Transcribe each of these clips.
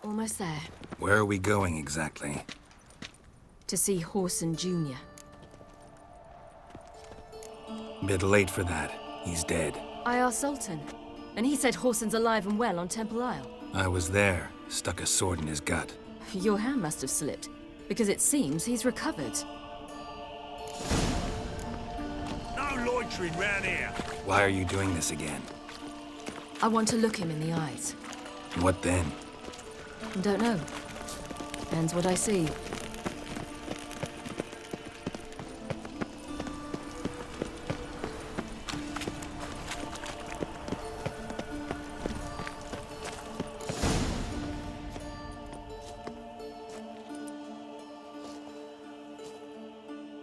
Almost there. Where are we going exactly? To see Whoreson Jr. Bit late for that. He's dead. I asked Sultan, and he said Whoreson's alive and well on Temple Isle. I was there. Stuck a sword in his gut. Your hand must have slipped, because it seems he's recovered. No loitering round here. Why are you doing this again? I want to look him in the eyes. What then? Don't know. Depends what I see.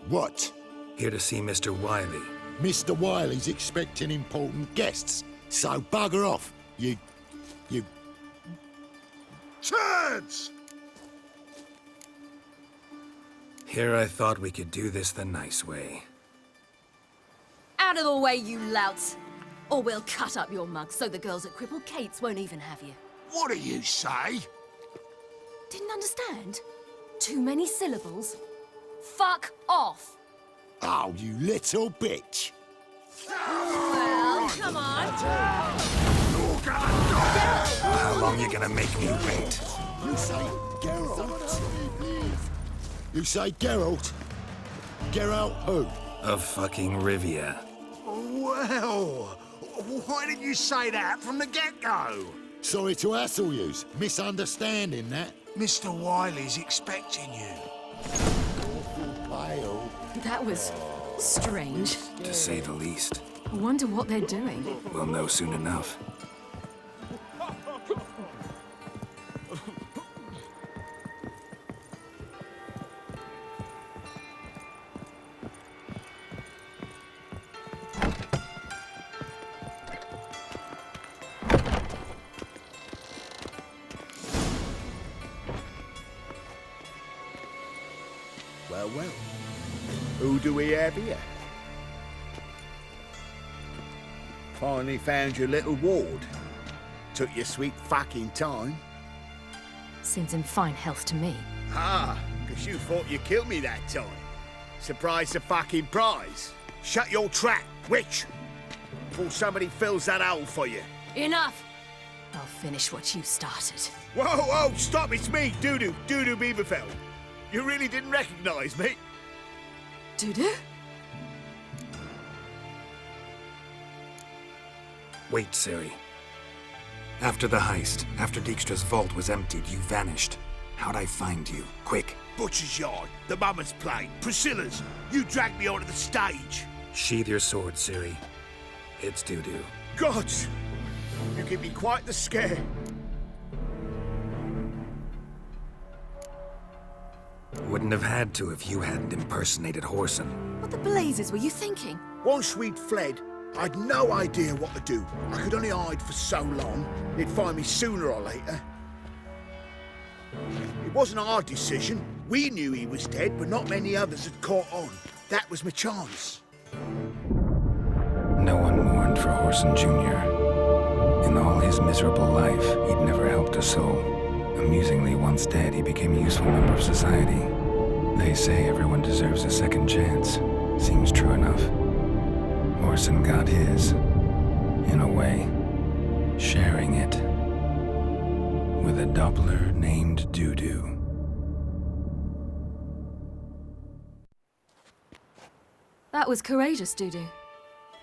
What? Here to see Mr. Wiley. Mr. Wiley's expecting important guests, so bugger off, you... Turds! Here I thought we could do this the nice way. Out of the way, you louts! Or we'll cut up your mug so the girls at Cripple Kate's won't even have you. What do you say? Didn't understand? Too many syllables? Fuck off! Oh, you little bitch! Well, come on! How long you gonna make me wait? You say Geralt? You say Geralt? Geralt who? Of fucking Rivia. Well, why didn't you say that from the get-go? Sorry to hassle yous. Misunderstanding that. Mr. Wiley's expecting you. Pale. That was strange. To say the least. I wonder what they're doing. We'll know soon enough. Well. Who do we have here? Finally found your little ward. Took your sweet fucking time. Seems in fine health to me. Ah, because you thought you killed me that time. Surprise the fucking prize. Shut your trap, witch! Before somebody fills that hole for you. Enough! I'll finish what you started. Whoa, stop, it's me, Dudu Beaverfell. You really didn't recognize me? Dudu? Wait, Ciri. After the heist, after Dijkstra's vault was emptied, you vanished. How'd I find you? Quick. Butcher's Yard, the Mama's Plane, Priscilla's. You dragged me onto the stage. Sheathe your sword, Ciri. It's Dudu. Gods! You give me quite the scare. Wouldn't have had to if you hadn't impersonated Whoreson. What the blazes were you thinking? Once we'd fled, I'd no idea what to do. I could only hide for so long. They'd find me sooner or later. It wasn't our decision. We knew he was dead, but not many others had caught on. That was my chance. No one mourned for Whoreson Jr. In all his miserable life, he'd never helped a soul. Amusingly, once dead, he became a useful member of society. They say everyone deserves a second chance. Seems true enough. Whoreson got his, in a way, sharing it with a Doppler named Dudu. That was courageous, Dudu.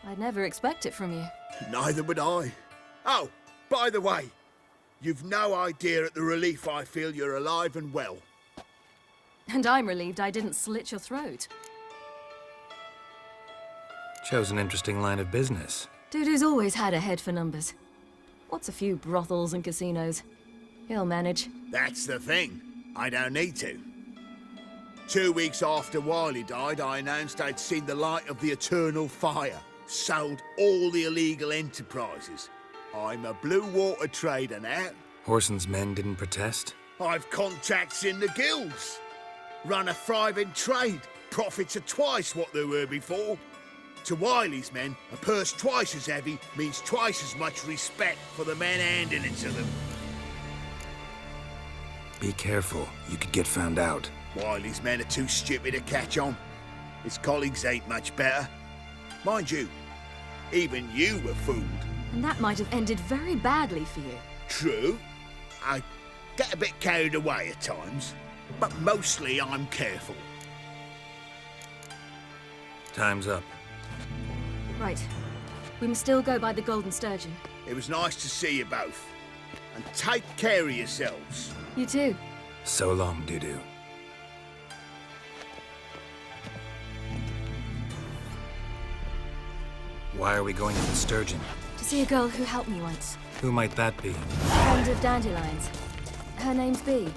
I'd never expect it from you. Neither would I. Oh, by the way, you've no idea at the relief I feel you're alive and well. And I'm relieved I didn't slit your throat. Chose an interesting line of business. Dudu's always had a head for numbers. What's a few brothels and casinos? He'll manage. That's the thing. I don't need to. 2 weeks after Wiley died, I announced I'd seen the light of the eternal fire. Sold all the illegal enterprises. I'm a blue water trader now. Whoreson's men didn't protest? I've contacts in the guilds. Run a thriving trade. Profits are twice what they were before. To Wiley's men, a purse twice as heavy means twice as much respect for the men handing it to them. Be careful. You could get found out. Wiley's men are too stupid to catch on. His colleagues ain't much better. Mind you, even you were fooled. And that might have ended very badly for you. True. I get a bit carried away at times, but mostly I'm careful. Time's up. Right. We must still go by the Golden Sturgeon. It was nice to see you both. And take care of yourselves. You too. So long, Dudu. Why are we going to the Sturgeon? To see a girl who helped me once. Who might that be? Friend of Dandelion's. Her name's Bee.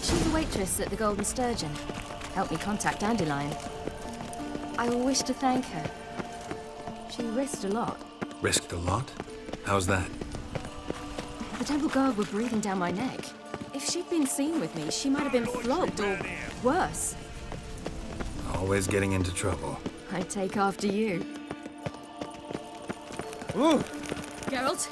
She's a waitress at the Golden Sturgeon. Helped me contact Dandelion. I wish to thank her. She risked a lot. Risked a lot? How's that? The Temple Guard were breathing down my neck. If she'd been seen with me, she might have been flogged or worse. Always getting into trouble. I'd take after you. Ooh! Geralt?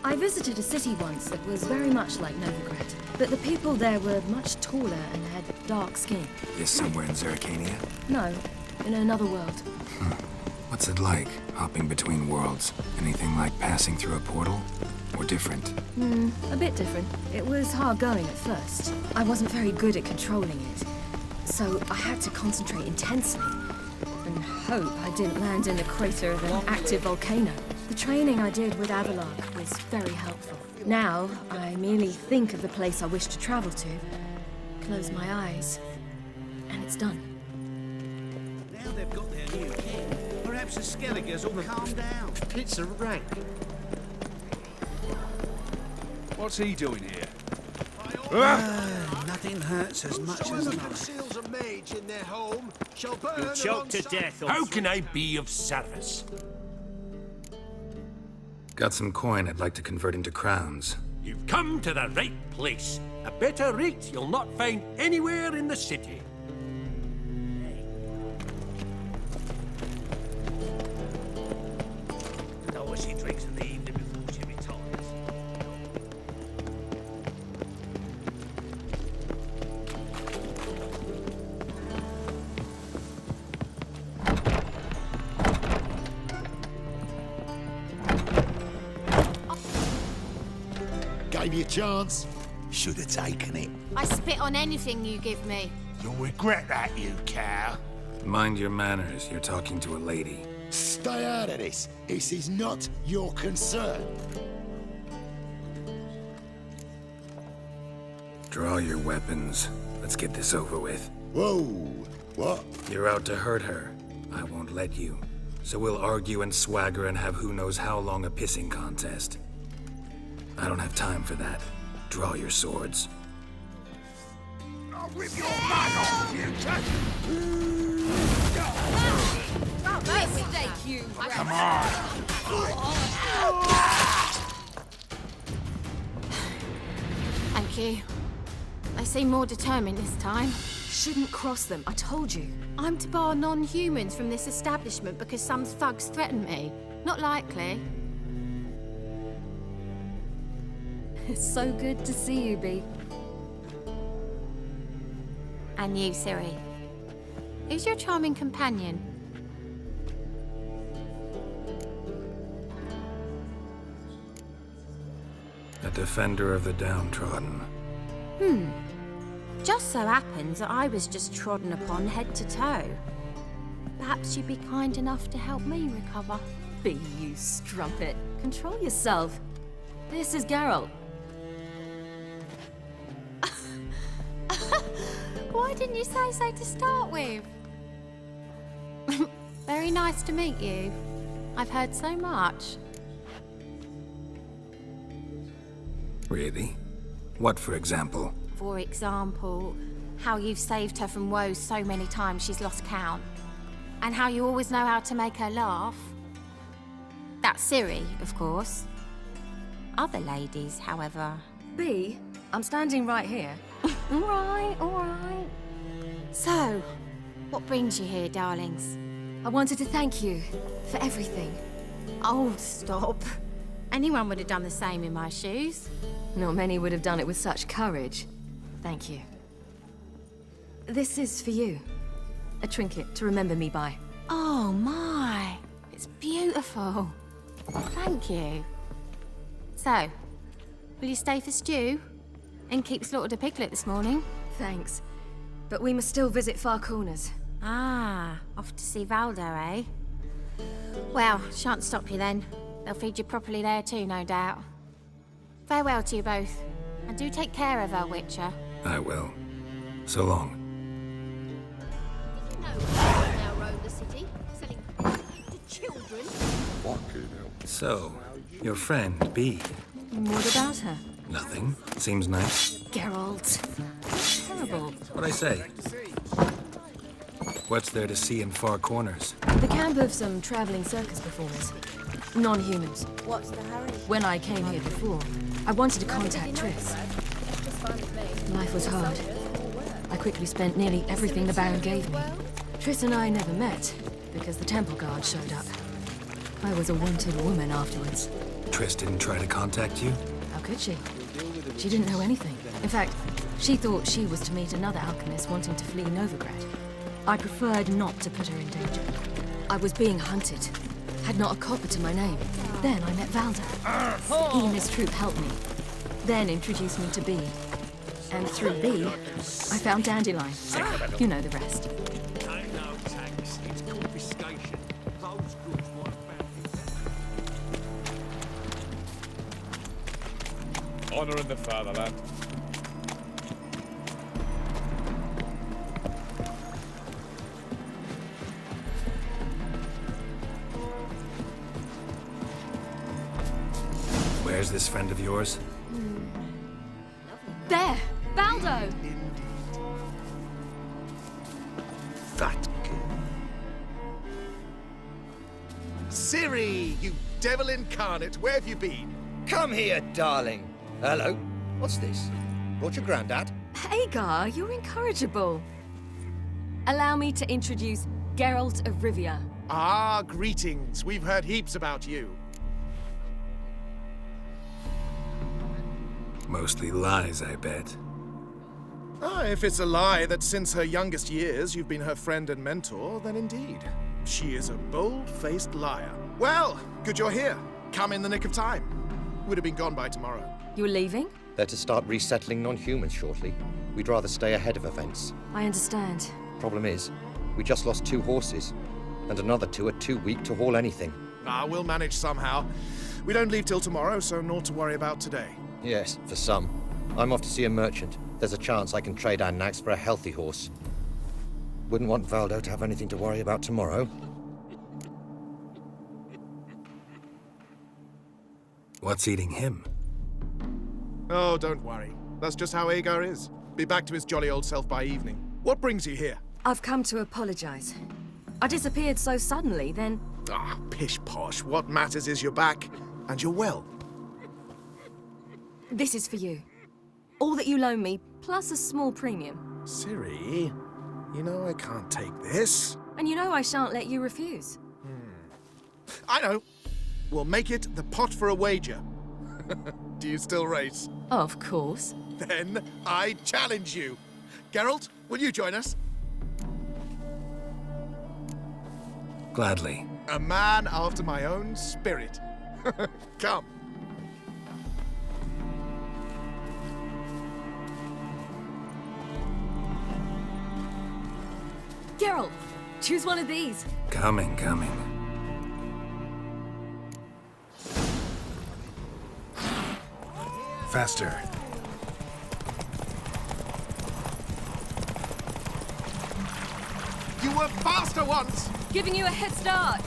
I visited a city once that was very much like Novigrad, but the people there were much taller and had dark skin. Is somewhere in Zeracania? No, in another world. What's it like, hopping between worlds? Anything like passing through a portal? Or different? A bit different. It was hard going at first. I wasn't very good at controlling it, so I had to concentrate intensely and hope I didn't land in the crater of an active volcano. The training I did with Avalark was very helpful. Now, I merely think of the place I wish to travel to, close my eyes, and it's done. Now they've got their new king, perhaps the Skelligers will calm down. It's a rank. What's he doing here? Nothing hurts as much as Whoever nothing. conceals a mage in their home shall burn Choked to alongside- death. How can I be of service? Got some coin I'd like to convert into crowns. You've come to the right place. A better rate you'll not find anywhere in the city. Know what she drinks in the evening before she retires. Gave you a chance. Should have taken it. I spit on anything you give me. You'll regret that, you cow. Mind your manners, you're talking to a lady. Stay out of this. This is not your concern. Draw your weapons. Let's get this over with. Whoa. What? You're out to hurt her. I won't let you. So we'll argue and swagger and have who knows how long a pissing contest. I don't have time for that. Draw your swords. I'll rip your mug off, you Mistake, you Come on. Thank you. They seem more determined this time. shouldn't cross them, I told you. I'm to bar non-humans from this establishment because some thugs threaten me. Not likely. It's so good to see you, Bee. And you, Ciri. Who's your charming companion? A defender of the downtrodden. Just so happens that I was just trodden upon head to toe. Perhaps you'd be kind enough to help me recover. Bee, you strumpet. Control yourself. This is Geralt. Why didn't you say so to start with? Very nice to meet you. I've heard so much. Really? What, for example? For example, how you've saved her from woes so many times she's lost count. And how you always know how to make her laugh. That's Ciri, of course. Other ladies, however... Bee, I'm standing right here. All right. So, What brings you here, darlings? I wanted to thank you for everything. Oh, stop. Anyone would have done the same in my shoes. Not many would have done it with such courage. Thank you. This is for you. A trinket to remember me by. Oh, my. It's beautiful. Thank you. So, will you stay for stew? And keep slaughtered a piglet this morning? Thanks. But we must still visit Far Corners. Ah, off to see Valdo, eh? Well, shan't stop you then. They'll feed you properly there too, no doubt. Farewell to you both. And do take care of our Witcher. I will. So long. Now roam the city, selling to children. So, your friend, B. What about her? Nothing. Seems nice. Geralt. Terrible. What'd I say? What's there to see in Far Corners? The camp of some traveling circus performers. Non-humans. What's the hurry? When I came here before, I wanted to contact Triss. Life was hard. I quickly spent nearly everything the Baron gave me. Triss and I never met, because the temple guard showed up. I was a wanted woman afterwards. Triss didn't try to contact you? How could she? She didn't know anything. In fact, she thought she was to meet another alchemist wanting to flee Novigrad. I preferred not to put her in danger. I was being hunted. Had not a copper to my name. Then I met Valdo. He and his troop helped me. Then introduced me to B. And through B, I found Dandelion. You know the rest. Ain't no tax, it's confiscation. Those goods were found. Honouring the fatherland. Where's this friend of yours? There! Valdo! That girl. Ciri, you devil incarnate, where have you been? Come here, darling. Hello. What's this? Brought your granddad? Hagar, you're incorrigible. Allow me to introduce Geralt of Rivia. Ah, greetings. We've heard heaps about you. Mostly lies, I bet. Ah, if it's a lie that since her youngest years you've been her friend and mentor, then indeed. She is a bold-faced liar. Well, good you're here. Come in the nick of time. Would have been gone by tomorrow. You're leaving? They're to start resettling non-humans shortly. We'd rather stay ahead of events. I understand. Problem is, we just lost 2 horses, and another 2 are too weak to haul anything. Ah, we'll manage somehow. We don't leave till tomorrow, so naught to worry about today. Yes, for some. I'm off to see a merchant. There's a chance I can trade our nags for a healthy horse. Wouldn't want Valdo to have anything to worry about tomorrow. What's eating him? Oh, don't worry. That's just how Agar is. Be back to his jolly old self by evening. What brings you here? I've come to apologize. I disappeared so suddenly, then... Ah, pish-posh. What matters is you're back, and you're well. This is for you. All that you loan me, plus a small premium. Ciri, you know I can't take this. And you know I shan't let you refuse. I know. We'll make it the pot for a wager. Do you still race? Of course. Then I challenge you. Geralt, will you join us? Gladly. A man after my own spirit. Come. Geralt, choose one of these. Coming. Faster. You were faster once! Giving you a head start.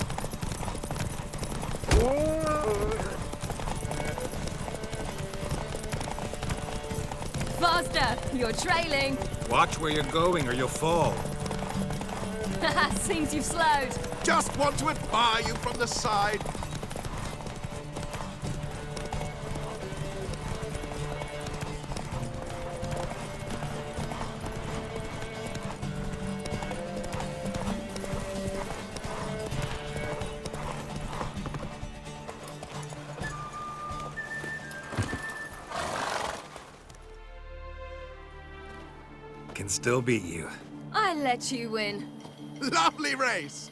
Faster! You're trailing. Watch where you're going or you'll fall. Seems you've slowed. Just want to admire you from the side. can still beat you. I let you win. Lovely race!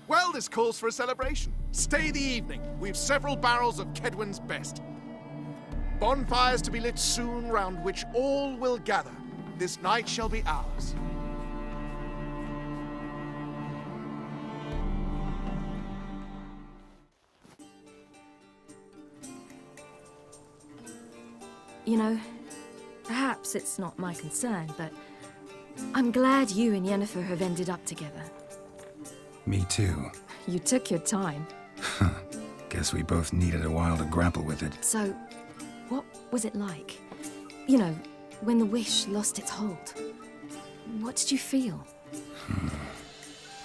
Well, this calls for a celebration. Stay the evening. We've several barrels of Kedwen's best. Bonfires to be lit soon, round which all will gather. This night shall be ours. You know, perhaps it's not my concern, but I'm glad you and Yennefer have ended up together. Me too. You took your time. Guess we both needed a while to grapple with it. So, what was it like? You know, when the wish lost its hold. What did you feel?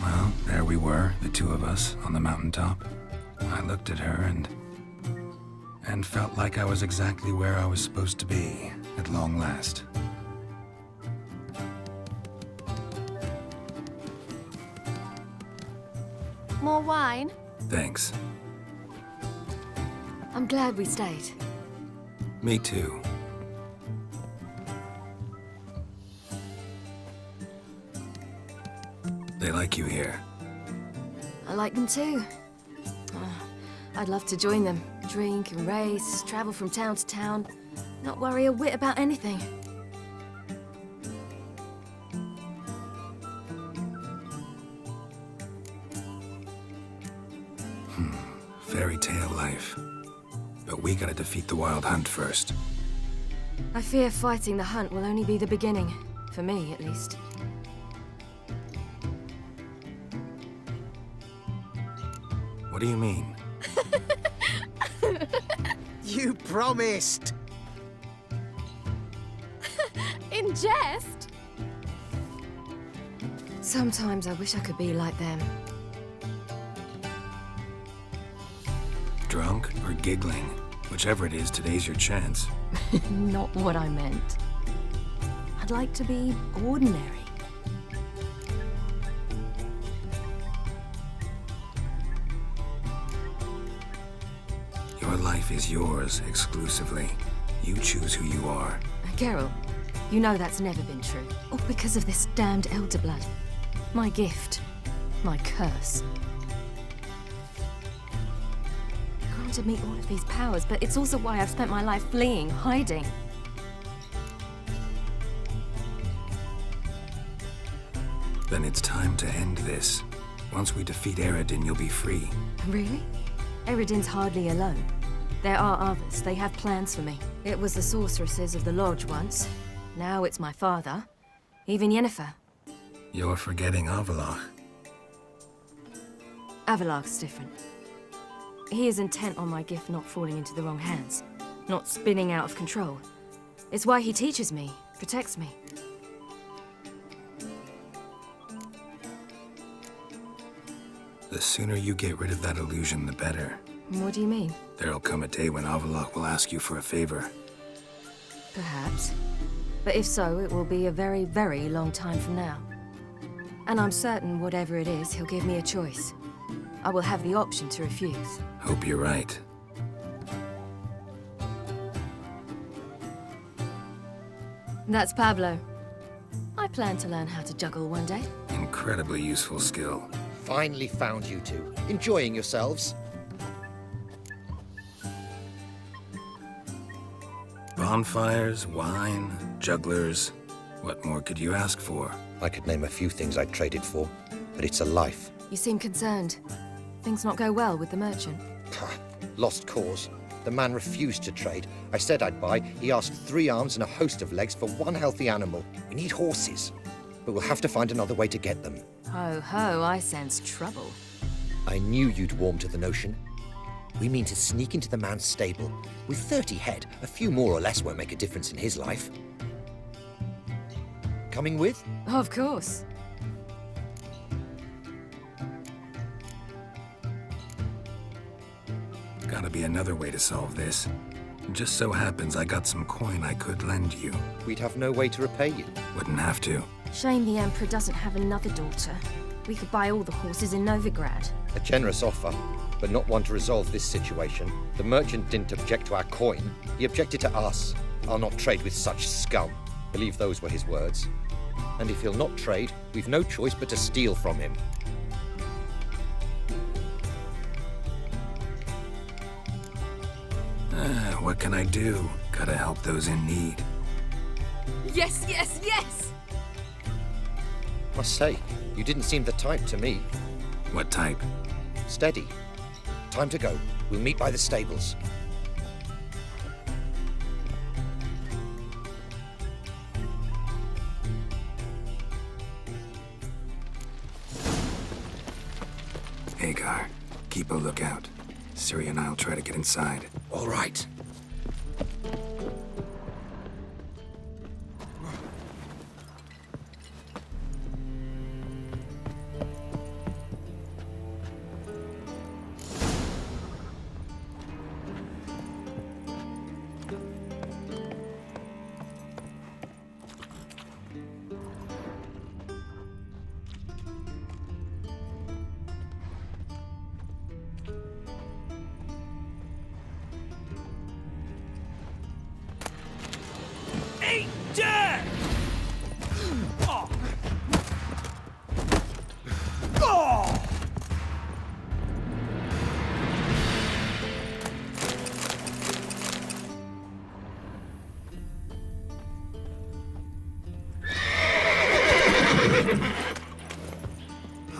Well, there we were, the two of us, on the mountaintop. I looked at her and felt like I was exactly where I was supposed to be, at long last. More wine? Thanks. I'm glad we stayed. Me too. They like you here. I like them too. I'd love to join them. Drink and race, travel from town to town. Not worry a whit about anything. Fairy tale life. But we gotta defeat the Wild Hunt first. I fear fighting the hunt will only be the beginning. For me, at least. What do you mean? You promised! In jest? Sometimes I wish I could be like them. Drunk or giggling? Whichever it is, today's your chance. Not what I meant. I'd like to be ordinary. Your life is yours, exclusively. You choose who you are. Geralt, you know that's never been true. All because of this damned elder blood. My gift. My curse. Granted me all of these powers, but it's also why I've spent my life fleeing, hiding. Then it's time to end this. Once we defeat Eredin, you'll be free. Really? Eredin's hardly alone. There are others. They have plans for me. It was the sorceresses of the Lodge once. Now it's my father. Even Yennefer. You're forgetting Avallac'h. Avallac'h's different. He is intent on my gift not falling into the wrong hands. Not spinning out of control. It's why he teaches me, protects me. The sooner you get rid of that illusion, the better. What do you mean? There'll come a day when Avallac'h will ask you for a favor. Perhaps. But if so, it will be a very, very long time from now. And I'm certain whatever it is, he'll give me a choice. I will have the option to refuse. Hope you're right. That's Pablo. I plan to learn how to juggle one day. Incredibly useful skill. Finally found you two. Enjoying yourselves? Bonfires, wine, jugglers. What more could you ask for? I could name a few things I'd trade it for, but it's a life. You seem concerned. Things not go well with the merchant. Lost cause. The man refused to trade. I said I'd buy. He asked 3 arms and a host of legs for 1 healthy animal. We need horses, but we'll have to find another way to get them. Ho ho, I sense trouble. I knew you'd warm to the notion. We mean to sneak into the man's stable. With 30 head, a few more or less won't make a difference in his life. Coming with? Of course. Gotta be another way to solve this. Just so happens I got some coin I could lend you. We'd have no way to repay you. Wouldn't have to. Shame the Emperor doesn't have another daughter. We could buy all the horses in Novigrad. A generous offer, but not one to resolve this situation. The merchant didn't object to our coin. He objected to us. I'll not trade with such scum. Believe those were his words. And if he'll not trade, we've no choice but to steal from him. What can I do? Gotta help those in need. Yes, yes, yes! Must say, you didn't seem the type to me. What type? Steady. Time to go. We'll meet by the stables. Hagar, keep a lookout. Ciri and I'll try to get inside. All right.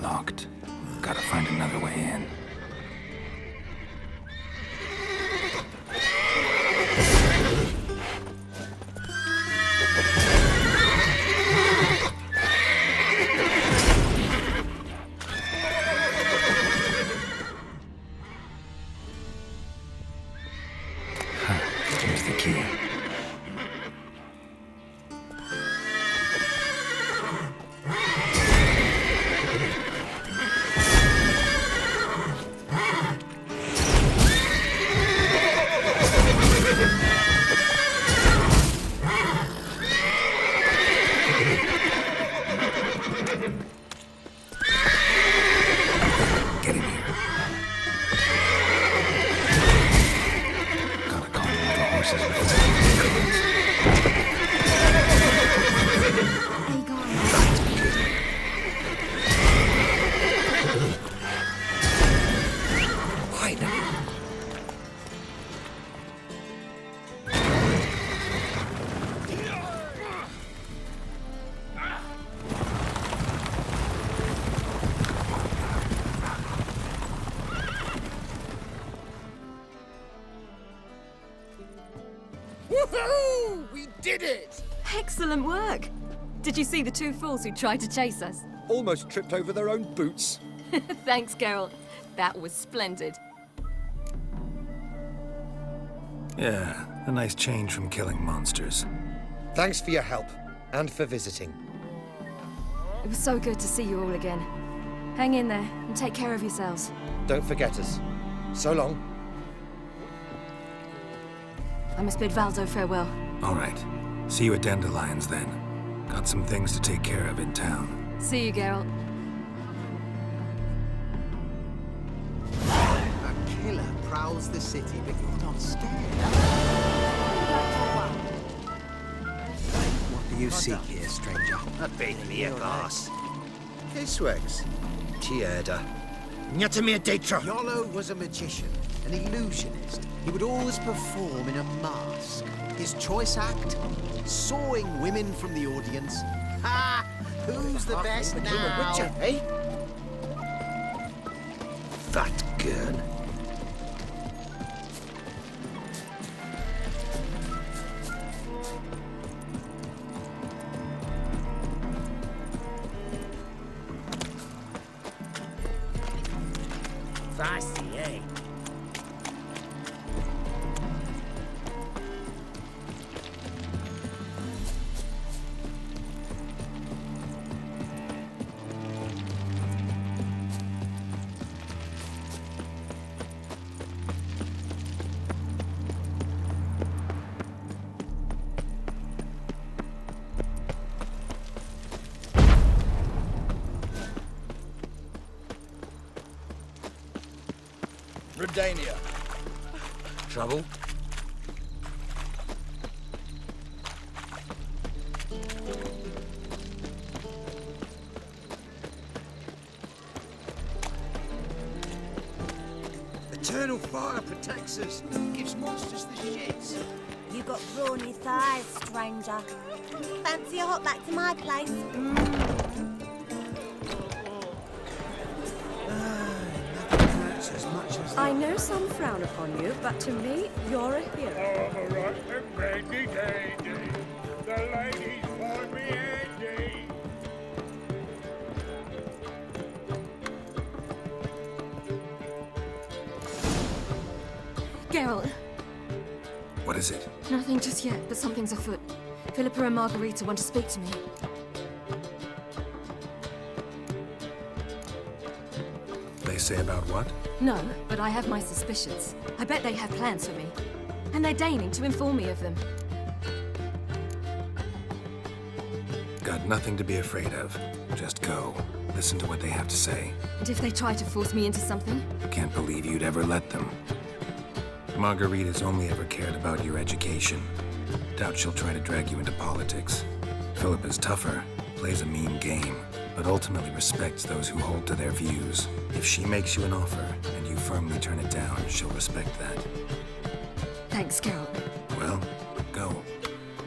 Locked. Gotta find another way in. Here's the key. Get in here. Gotta call all the horses before Woohoo! We did it! Excellent work! Did you see the two fools who tried to chase us? Almost tripped over their own boots. Thanks, Geralt. That was splendid. Yeah, a nice change from killing monsters. Thanks for your help, and for visiting. It was so good to see you all again. Hang in there and take care of yourselves. Don't forget us. So long. I must bid Valdo farewell. All right. See you at Dandelions then. Got some things to take care of in town. See you, Geralt. A killer prowls the city, but you're not scared. What do you seek here, stranger? A big beer glass. Kiswegs. Tierda. Nyatamir Deitra. Yolo was a magician, an illusionist. He would always perform in a mask. His choice act? Sawing women from the audience. Ha! Who's the best now? Witcher, eh? Fat girl. Feisty, eh? Redania. Trouble? fire protects us. Gives monsters the shits. You got brawny thighs, stranger. Fancy a hop back to my place? Nothing hurts as much as... I know some frown upon you, but to me, you're a hero. All right, and ready, lady. The ladies find me handy. Geralt, What is it? nothing just yet, but something's afoot. Philippa and Margarita want to speak to me. They say about what? No, but I have my suspicions. I bet they have plans for me. And they're deigning to inform me of them. Got nothing to be afraid of. Just go. Listen to what they have to say. And if they try to force me into something? Can't believe you'd ever let them. Margarita's only ever cared about your education. Doubt she'll try to drag you into politics. Philippa's tougher, plays a mean game, but ultimately respects those who hold to their views. If she makes you an offer, and you firmly turn it down, she'll respect that. Thanks, Geralt. Well, go.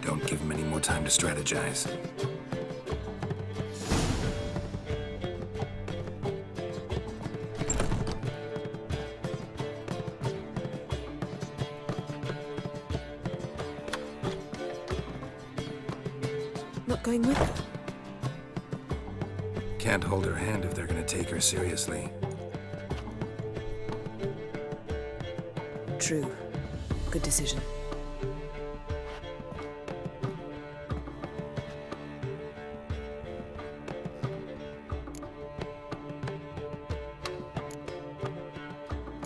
Don't give them any more time to strategize. Not going with her? Can't hold her hand if they're gonna take her seriously. True. Good decision.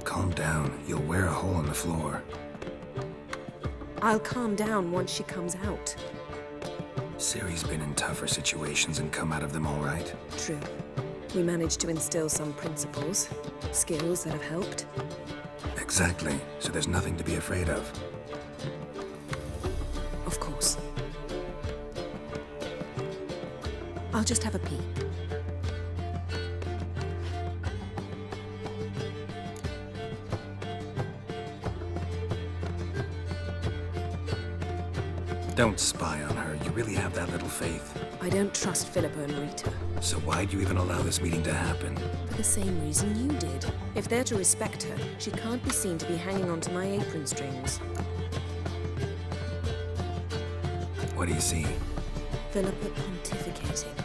Calm down. You'll wear a hole in the floor. I'll calm down once she comes out. Ciri's been in tougher situations and come out of them all right. True. We managed to instill some principles, skills that have helped. Exactly. So there's nothing to be afraid of. Of course. I'll just have a pee. Don't spy on her. You really have that little faith. I don't trust Philippa and Rita. So why'd you even allow this meeting to happen? For the same reason you did. If they're to respect her, she can't be seen to be hanging onto my apron strings. What do you see? Philippa pontificating.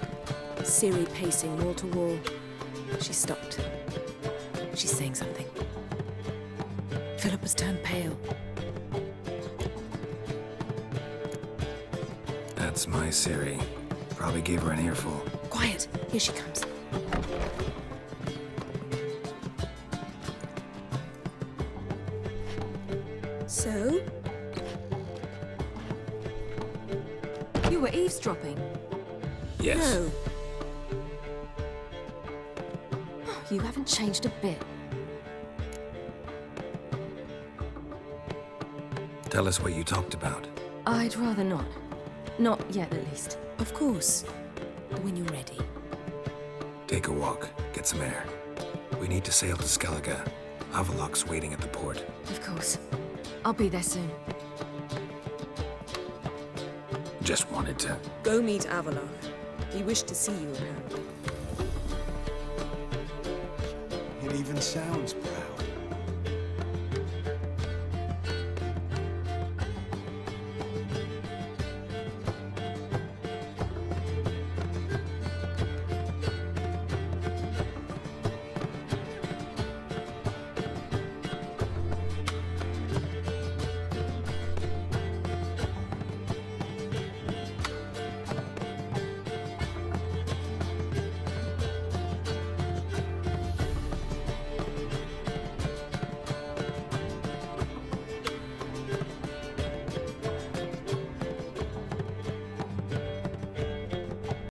Ciri pacing wall to wall. She stopped. She's saying something. Philippa's turned pale. That's my Ciri. Probably gave her an earful. Quiet! Here she comes. So? You were eavesdropping. Yes. No. You haven't changed a bit. Tell us what you talked about. I'd rather not. Not yet, at least. Of course. When you're ready. Take a walk. Get some air. We need to sail to Skellige. Avalok's waiting at the port. Of course. I'll be there soon. Just wanted to... Go meet Avalok. He wished to see you, apparently. It even sounds proud.